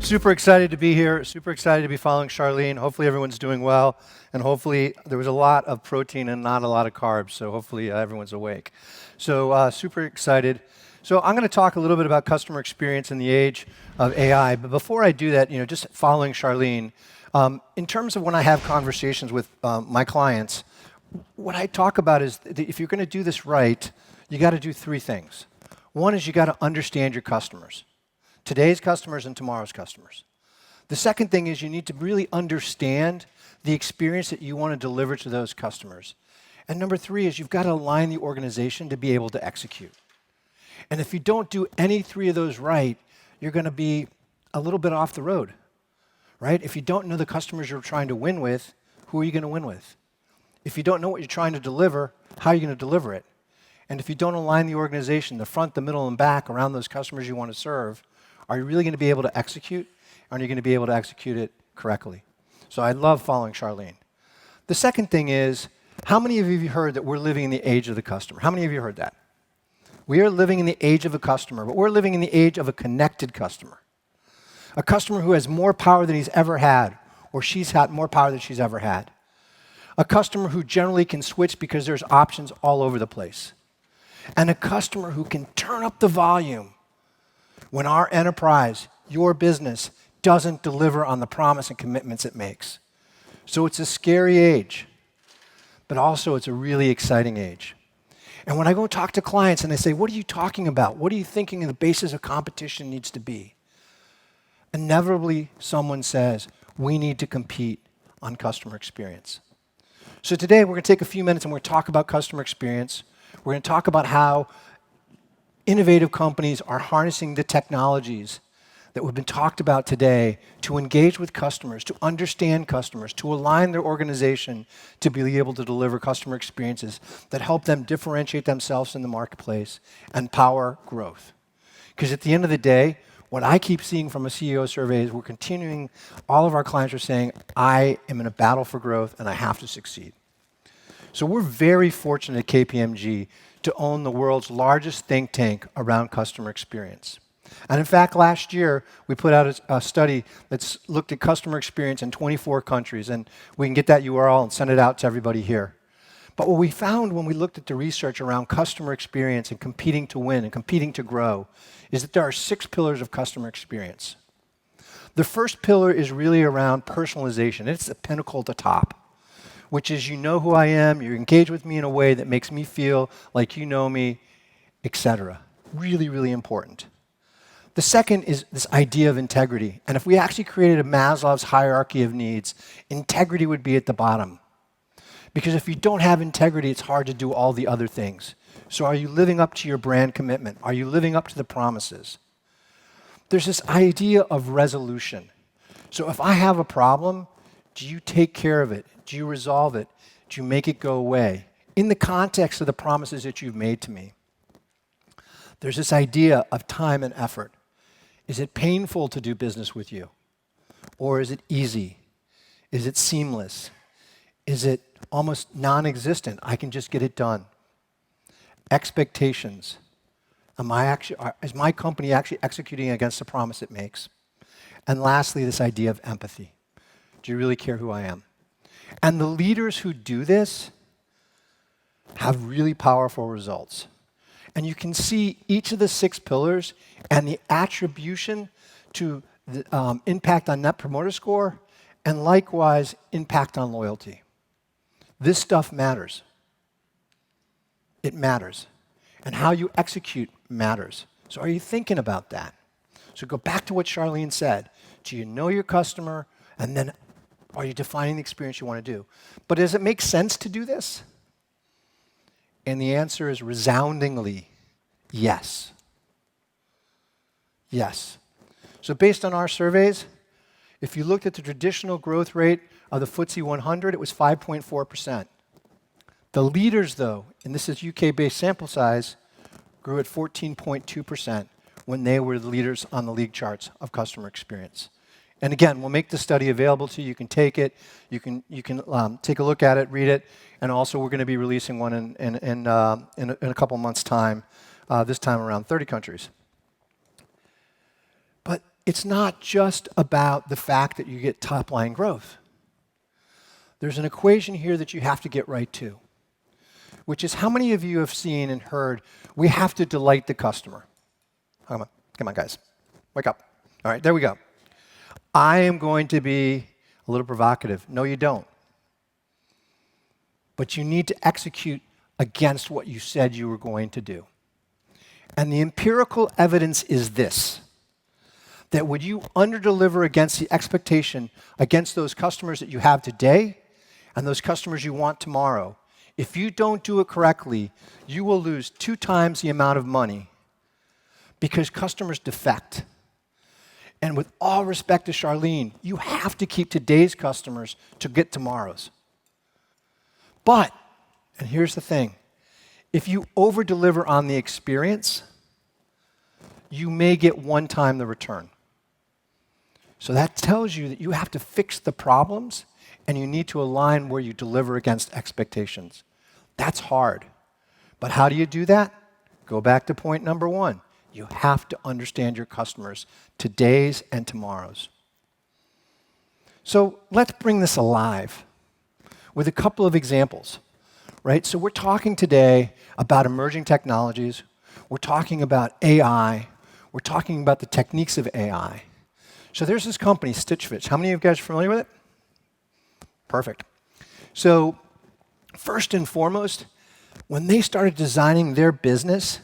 Super excited to be here. Super excited to be following Charlene. Hopefully everyone's doing well, and hopefully there was a lot of protein and not a lot of carbs, so hopefully everyone's awake. So super excited. So I'm going to talk a little bit about customer experience in the age of AI, but before I do that, just following Charlene, in terms of when I have conversations with my clients, what I talk about is that if you're going to do this right, you got to do three things. One is you got to understand your customers. Today's customers and tomorrow's customers. The second thing is you need to really understand the experience that you want to deliver to those customers. And number three is you've got to align the organization to be able to execute. And if you don't do any three of those right, you're going to be a little bit off the road, right? If you don't know the customers you're trying to win with, who are you going to win with? If you don't know what you're trying to deliver, how are you going to deliver it? And if you don't align the organization, the front, the middle, and back around those customers you want to serve, are you really going to be able to execute? Are you going to be able to execute it correctly? So I love following Charlene. The second thing is, how many of you have heard that we're living in the age of the customer? How many of you heard that? We are living in the age of a customer, but we're living in the age of a connected customer. A customer who has more power than he's ever had, or she's had more power than she's ever had. A customer who generally can switch because there's options all over the place. And a customer who can turn up the volume when our enterprise, your business, doesn't deliver on the promise and commitments it makes. So it's a scary age, but also it's a really exciting age. And when I go talk to clients and they say, what are you talking about? What are you thinking the basis of competition needs to be? Inevitably, someone says, we need to compete on customer experience. So today, we're going to take a few minutes and we're going to talk about customer experience. We're going to talk about how innovative companies are harnessing the technologies that have been talked about today to engage with customers, to understand customers, to align their organization to be able to deliver customer experiences that help them differentiate themselves in the marketplace and power growth. Because at the end of the day, what I keep seeing from a CEO survey is we're continuing, all of our clients are saying, I am in a battle for growth and I have to succeed. So we're very fortunate at KPMG to own the world's largest think tank around customer experience. And in fact, last year, we put out a study that's looked at customer experience in 24 countries, and we can get that URL and send it out to everybody here. But what we found when we looked at the research around customer experience and competing to win and competing to grow is that there are 6 pillars of customer experience. The first pillar is really around personalization. It's the pinnacle at the top, which is you know who I am, you engage with me in a way that makes me feel like you know me, etc. Really, really important. The second is this idea of integrity. And if we actually created a Maslow's hierarchy of needs, integrity would be at the bottom. Because if you don't have integrity, it's hard to do all the other things. So are you living up to your brand commitment? Are you living up to the promises? There's this idea of resolution. So if I have a problem, do you take care of it? Do you resolve it? Do you make it go away? In the context of the promises that you've made to me. There's this idea of time and effort. Is it painful to do business with you? Or is it easy? Is it seamless? Is it almost non-existent? I can just get it done. Expectations. Is my company actually executing against the promise it makes? And lastly, this idea of empathy. Do you really care who I am? And the leaders who do this have really powerful results. And you can see each of the 6 pillars and the attribution to the impact on Net Promoter Score and likewise impact on loyalty. This stuff matters. It matters. And how you execute matters. So are you thinking about that? So go back to what Charlene said. Do you know your customer? And then are you defining the experience you want to do? But does it make sense to do this? And the answer is resoundingly yes. Yes. So based on our surveys, if you looked at the traditional growth rate of the FTSE 100, it was 5.4%. The leaders, though, and this is UK-based sample size, grew at 14.2% when they were the leaders on the league charts of customer experience. And again, we'll make the study available to you. You can take it. You can take a look at it, read it, and also we're going to be releasing one in a couple months' time. This time around 30 countries. But it's not just about the fact that you get top-line growth. There's an equation here that you have to get right too, which is how many of you have seen and heard, we have to delight the customer? Come on, guys. Wake up. All right, there we go. I am going to be a little provocative. No, you don't. But you need to execute against what you said you were going to do. And the empirical evidence is this, that when you underdeliver against the expectation against those customers that you have today and those customers you want tomorrow, if you don't do it correctly, you will lose 2 times the amount of money because customers defect. And with all respect to Charlene, you have to keep today's customers to get tomorrow's. But, and here's the thing, if you over-deliver on the experience, you may get 1 time the return. So that tells you that you have to fix the problems and you need to align where you deliver against expectations. That's hard. But how do you do that? Go back to point number 1. You have to understand your customers, today's and tomorrow's. So let's bring this alive with a couple of examples, right? So we're talking today about emerging technologies. We're talking about AI. We're talking about the techniques of AI. So there's this company, Stitch Fix. How many of you guys are familiar with it? Perfect. So first and foremost, when they started designing their business,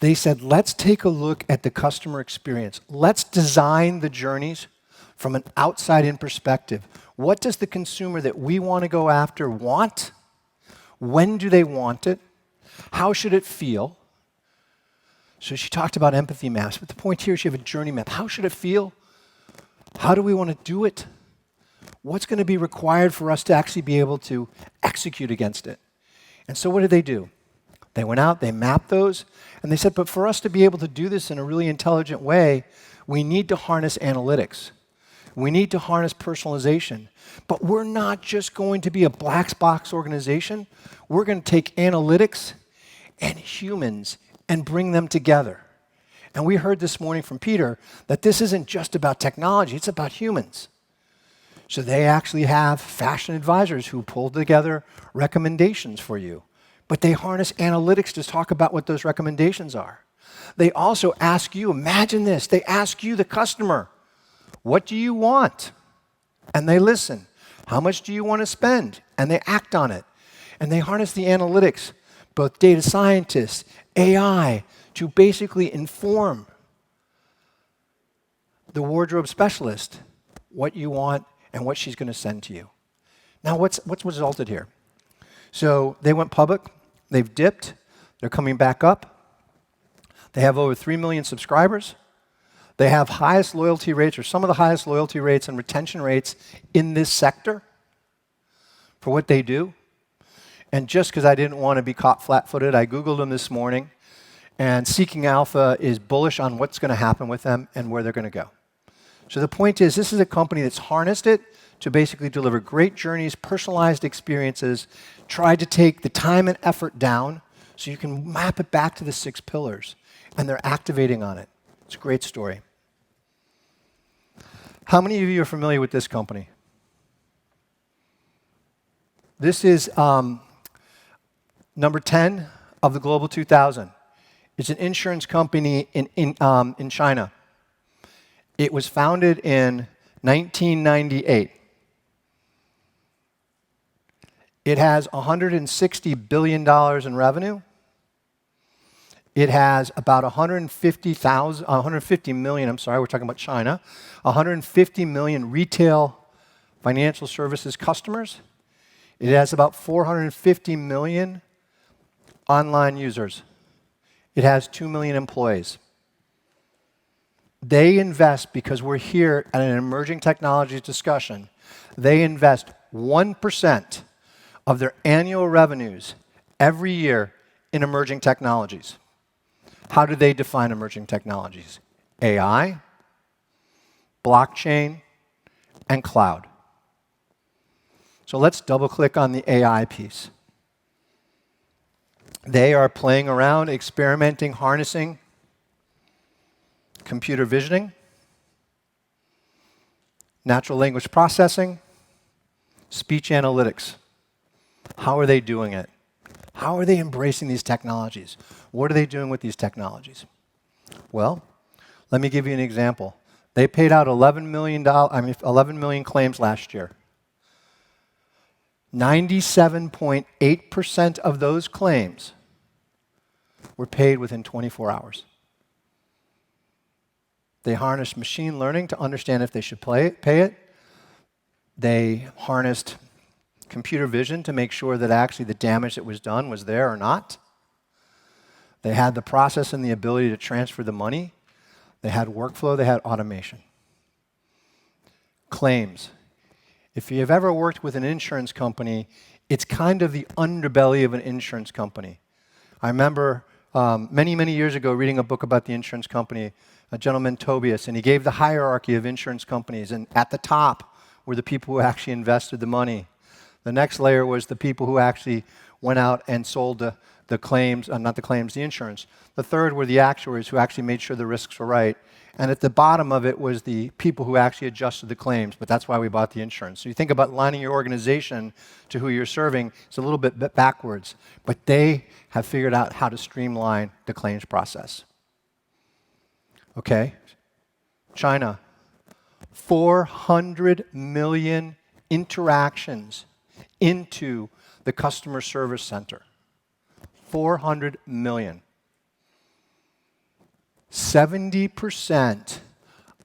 they said, let's take a look at the customer experience. Let's design the journeys from an outside-in perspective. What does the consumer that we want to go after want? When do they want it? How should it feel? So she talked about empathy maps, but the point here is you have a journey map. How should it feel? How do we want to do it? What's going to be required for us to actually be able to execute against it? And so what did they do? They went out, they mapped those, and they said, but for us to be able to do this in a really intelligent way, we need to harness analytics. We need to harness personalization. But we're not just going to be a black box organization. We're going to take analytics and humans and bring them together. And we heard this morning from Peter that this isn't just about technology, it's about humans. So they actually have fashion advisors who pull together recommendations for you. But they harness analytics to talk about what those recommendations are. They also ask you, imagine this, they ask you, the customer, what do you want? And they listen. How much do you want to spend? And they act on it. And they harness the analytics, both data scientists, AI, to basically inform the wardrobe specialist what you want and what she's going to send to you. Now, what's resulted here? So they went public. They've dipped. They're coming back up. They have over 3 million subscribers. They have highest loyalty rates, or some of the highest loyalty rates and retention rates in this sector for what they do. And just because I didn't want to be caught flat-footed, I Googled them this morning. And Seeking Alpha is bullish on what's going to happen with them and where they're going to go. So the point is, this is a company that's harnessed it to basically deliver great journeys, personalized experiences, tried to take the time and effort down so you can map it back to the 6 pillars. And they're activating on it. It's a great story. How many of you are familiar with this company? This is number 10 of the Global 2000. It's an insurance company in China. It was founded in 1998. It has $160 billion in revenue. It has about 150 million, we're talking about China, 150 million retail financial services customers. It has about 450 million online users. It has 2 million employees. They invest, because we're here at an emerging technologies discussion, they invest 1% of their annual revenues every year in emerging technologies. How do they define emerging technologies? AI, blockchain, and cloud. So let's double-click on the AI piece. They are playing around, experimenting, harnessing computer visioning, Natural language processing, speech analytics. How are they doing it? How are they embracing these technologies? What are they doing with these technologies? Well, let me give you an example. They paid out 11 million claims last year. 97.8% of those claims were paid within 24 hours. They harnessed machine learning to understand if they should pay it. They harnessed computer vision to make sure that actually the damage that was done was there or not. They had the process and the ability to transfer the money. They had workflow, they had automation. Claims. If you've ever worked with an insurance company, it's kind of the underbelly of an insurance company. I remember many, many years ago reading a book about the insurance company, a gentleman, Tobias, and he gave the hierarchy of insurance companies. And at the top were the people who actually invested the money. The next layer was the people who actually went out and sold the claims, not the claims, the insurance. The third were the actuaries who actually made sure the risks were right. And at the bottom of it was the people who actually adjusted the claims, but that's why we bought the insurance. So you think about lining your organization to who you're serving, it's a little bit backwards, but they have figured out how to streamline the claims process. Okay, China, 400 million interactions into the customer service center. 400 million. 70%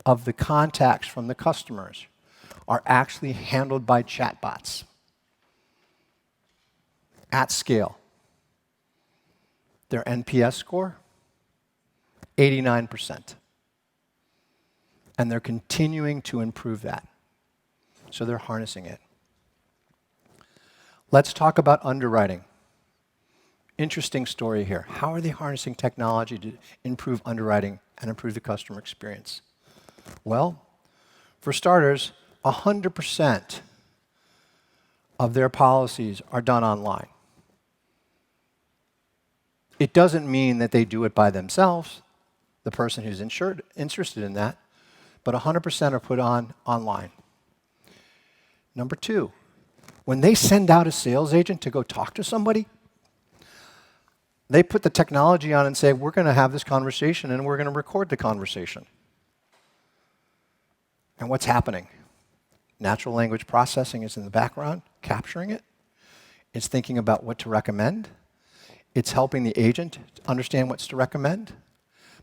of the contacts from the customers are actually handled by chatbots at scale. Their NPS score, 89%. And they're continuing to improve that. So they're harnessing it. Let's talk about underwriting. Interesting story here. How are they harnessing technology to improve underwriting and improve the customer experience? Well, for starters, 100% of their policies are done online. It doesn't mean that they do it by themselves, the person who's interested in that, but 100% are put on online. Number two, when they send out a sales agent to go talk to somebody, they put the technology on and say, we're going to have this conversation and we're going to record the conversation. And what's happening? Natural language processing is in the background, capturing it. It's thinking about what to recommend. It's helping the agent understand what's to recommend.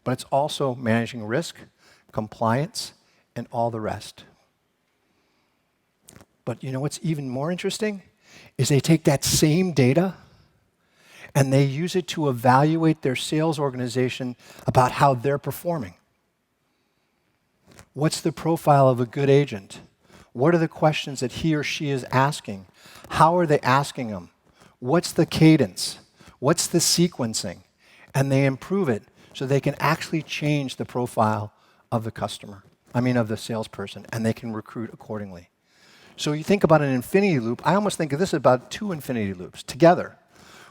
But it's also managing risk, compliance, and all the rest. But you know what's even more interesting? Is they take that same data and they use it to evaluate their sales organization about how they're performing. What's the profile of a good agent? What are the questions that he or she is asking? How are they asking them? What's the cadence? What's the sequencing? And they improve it so they can actually change the profile of the of the salesperson, and they can recruit accordingly. So you think about an infinity loop, I almost think of this about two infinity loops together.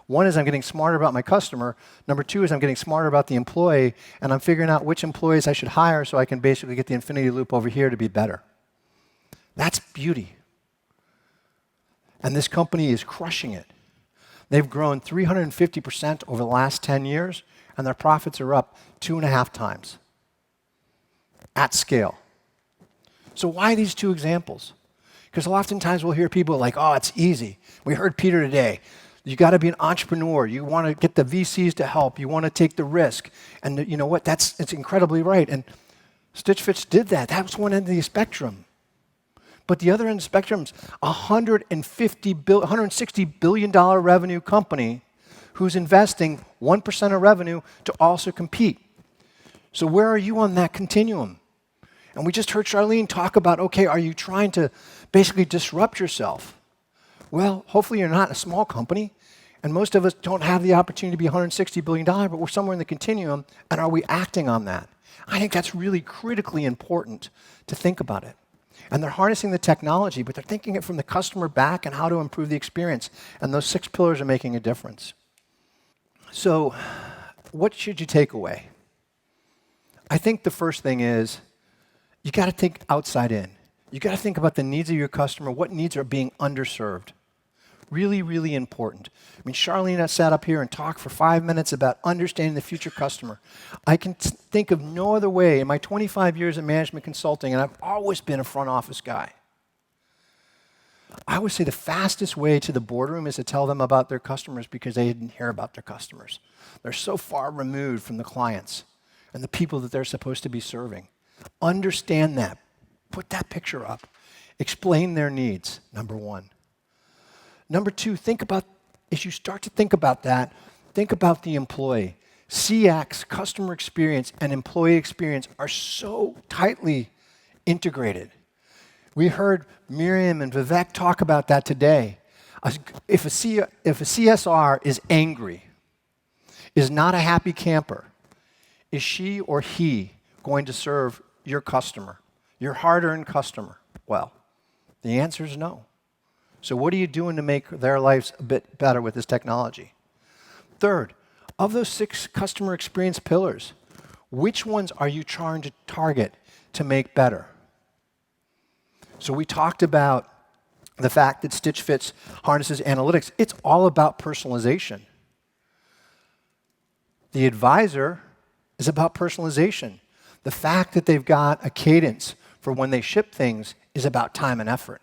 One is I'm getting smarter about my customer. Number two is I'm getting smarter about the employee, and I'm figuring out which employees I should hire so I can basically get the infinity loop over here to be better. That's beauty. And this company is crushing it. They've grown 350% over the last 10 years, and their profits are up 2.5 times at scale. So why these two examples? Because oftentimes we'll hear people like, oh, it's easy. We heard Peter today. You got to be an entrepreneur. You want to get the VCs to help. You want to take the risk. And you know what? It's incredibly right. And Stitch Fix did that. That was one end of the spectrum. But the other end of the spectrum is a $160 billion revenue company who's investing 1% of revenue to also compete. So where are you on that continuum? And we just heard Charlene talk about, okay, are you trying to basically disrupt yourself? Well, hopefully you're not a small company, and most of us don't have the opportunity to be $160 billion, but we're somewhere in the continuum, and are we acting on that? I think that's really critically important to think about it. And they're harnessing the technology, but they're thinking it from the customer back and how to improve the experience, and those 6 pillars are making a difference. So what should you take away? I think the first thing is you got to think outside in. You got to think about the needs of your customer, what needs are being underserved. Really, really important. I mean, Charlene has sat up here and talked for 5 minutes about understanding the future customer. I can think of no other way in my 25 years of management consulting, and I've always been a front office guy. I would say the fastest way to the boardroom is to tell them about their customers because they didn't hear about their customers. They're so far removed from the clients and the people that they're supposed to be serving. Understand that. Put that picture up. Explain their needs, number one. Number two, as you start to think about that, think about the employee. CX, customer experience, and employee experience are so tightly integrated. We heard Miriam and Vivek talk about that today. If a CSR is angry, is not a happy camper, is she or he going to serve your customer, your hard-earned customer? Well, the answer is no. So what are you doing to make their lives a bit better with this technology? Third, of those 6 customer experience pillars, which ones are you trying to target to make better? So we talked about the fact that Stitch Fits harnesses analytics. It's all about personalization. The advisor is about personalization. The fact that they've got a cadence for when they ship things is about time and effort.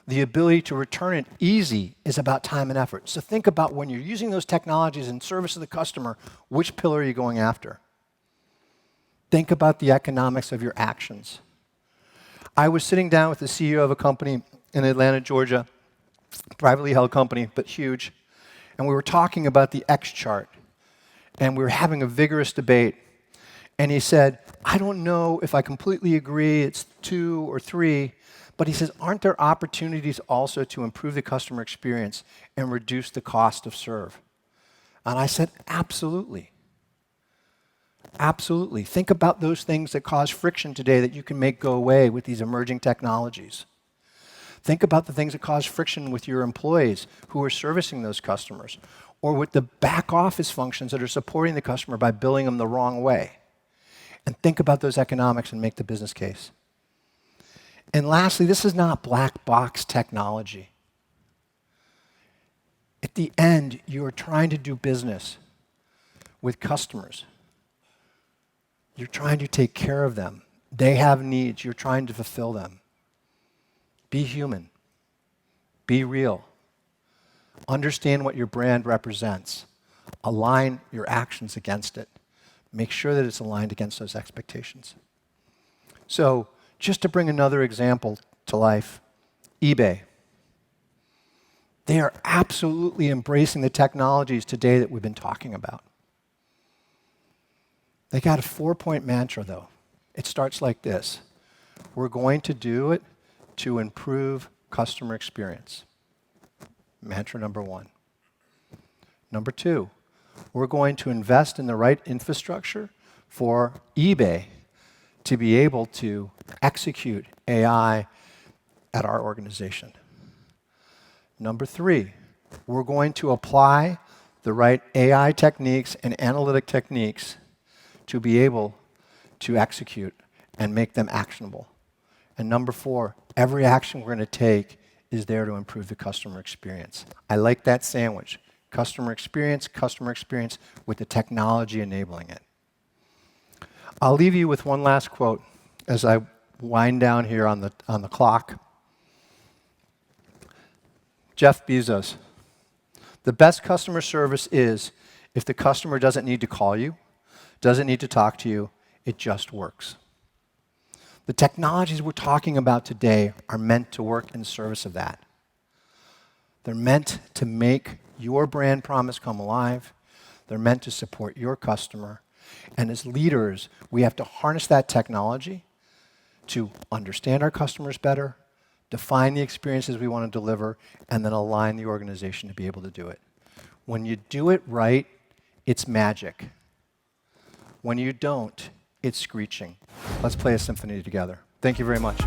The ability to return it easy is about time and effort. So think about when you're using those technologies in service of the customer, which pillar are you going after? Think about the economics of your actions. I was sitting down with the CEO of a company in Atlanta, Georgia, privately held company, but huge, and we were talking about the X chart, and we were having a vigorous debate. And he said, I don't know if I completely agree, it's 2 or 3, but he says, aren't there opportunities also to improve the customer experience and reduce the cost of serve? And I said, absolutely. Absolutely. Think about those things that cause friction today that you can make go away with these emerging technologies. Think about the things that cause friction with your employees who are servicing those customers, or with the back office functions that are supporting the customer by billing them the wrong way. And think about those economics and make the business case. And lastly, this is not black box technology. At the end, you are trying to do business with customers. You're trying to take care of them. They have needs. You're trying to fulfill them. Be human. Be real. Understand what your brand represents. Align your actions against it. Make sure that it's aligned against those expectations. So, just to bring another example to life, eBay. They are absolutely embracing the technologies today that we've been talking about. They got a 4-point mantra, though. It starts like this. We're going to do it to improve customer experience. Mantra number 1. Number 2, we're going to invest in the right infrastructure for eBay to be able to execute AI at our organization. Number 3, we're going to apply the right AI techniques and analytic techniques to be able to execute and make them actionable. And number 4, every action we're going to take is there to improve the customer experience. I like that sandwich. Customer experience with the technology enabling it. I'll leave you with one last quote as I wind down here on the clock. Jeff Bezos. The best customer service is if the customer doesn't need to call you, doesn't need to talk to you, it just works. The technologies we're talking about today are meant to work in service of that. They're meant to make your brand promise come alive. They're meant to support your customer. And as leaders, we have to harness that technology to understand our customers better, define the experiences we want to deliver, and then align the organization to be able to do it. When you do it right, it's magic. When you don't, it's screeching. Let's play a symphony together. Thank you very much.